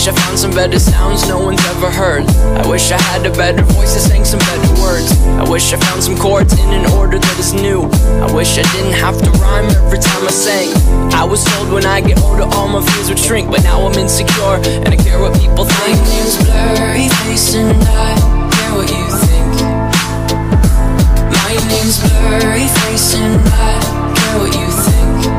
I found some better sounds no one's ever heard. I wish I had a better voice that sang some better words. I wish I found some chords in an order that is new. I wish I didn't have to rhyme every time I sang. I was told when I get older all my fears would shrink, but now I'm insecure and I care what people think. My name's Blurry Face and I care what you think. My name's Blurry Face and I care what you think.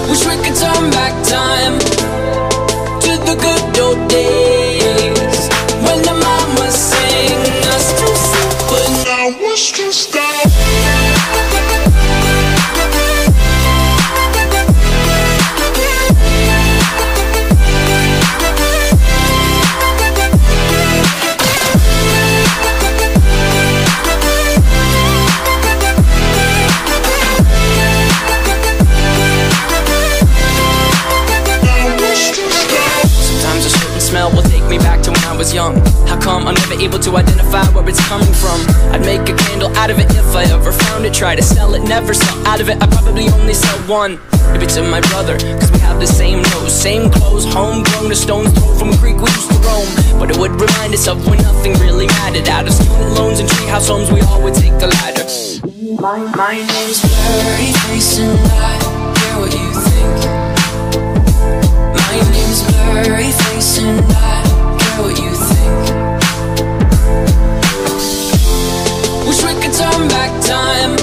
Wish we could turn back time to the good old days when the mama sang us to sleep, but now we're stressed out. Smell will take me back to when I was young. How come I'm never able to identify where it's coming from? I'd make a candle out of it if I ever found it. Try to sell it, never sell out of it. I probably only sell one. Maybe to my brother, cause we have the same nose, same clothes, homegrown, a stone's throw from a creek we used to roam. But it would remind us of when nothing really mattered. Out of student loans and treehouse homes, we all would take the ladder. My name's Blurry Face and I care what you think. My name's Blurry Face and I care what you think. Wish we could turn back time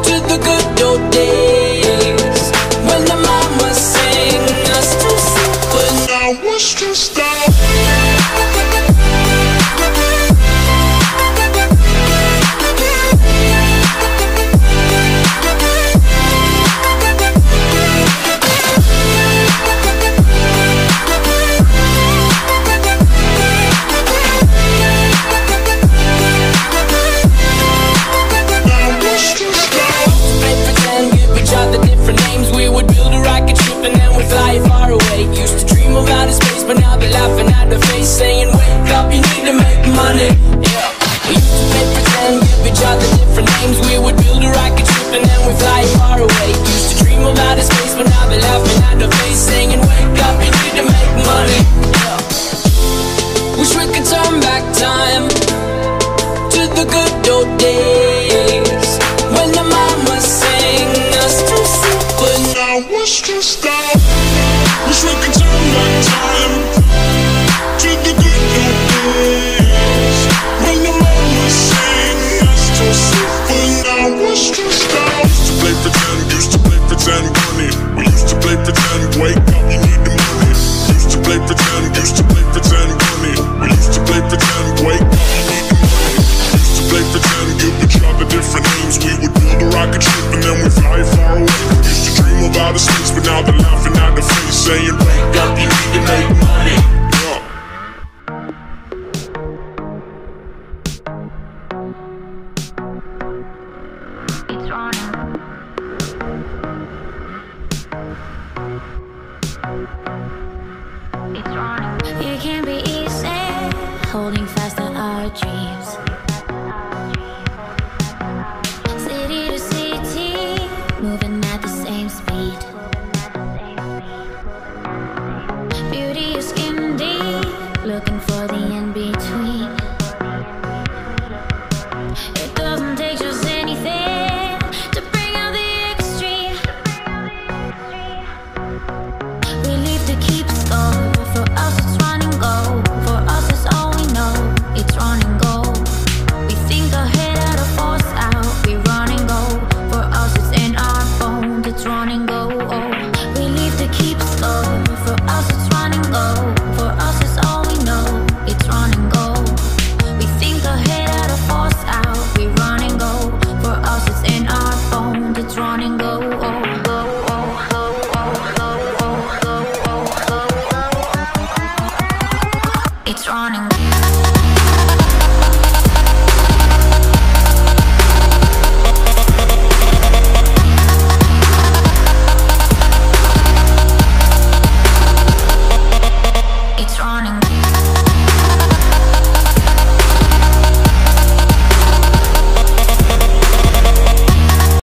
to the good old days when the mama sang us to sleep, but now we're stressed out. But now they're laughing at the face, saying, wake up, you need to make money. Yeah. We used to play pretend, give each other different names. We would build a rocket ship and then we'd fly far away. Used to dream of outer space, but now they're laughing at the face, saying, wake up, you need to make money. Yeah. Wish we could turn back time to the good old days when the mama sang us to sleep, but now we're stressed out. Wish we could turn back time to the good old days when the mama sang us to sleep, but now we're stressed out. Used to play pretend, bunny. We used to play pretend, wake up, you need the money. Used to play pretend, bunny. We used to play pretend, wake up, you need the money. Used to play pretend, give each other different names. We would build a rocket ship and then we fly far away. Used to dream of outer space, but now they're laughing at the face, saying, wake up, you need to make money. Yeah. It's wrong. It's wrong. It can be easy holding fast.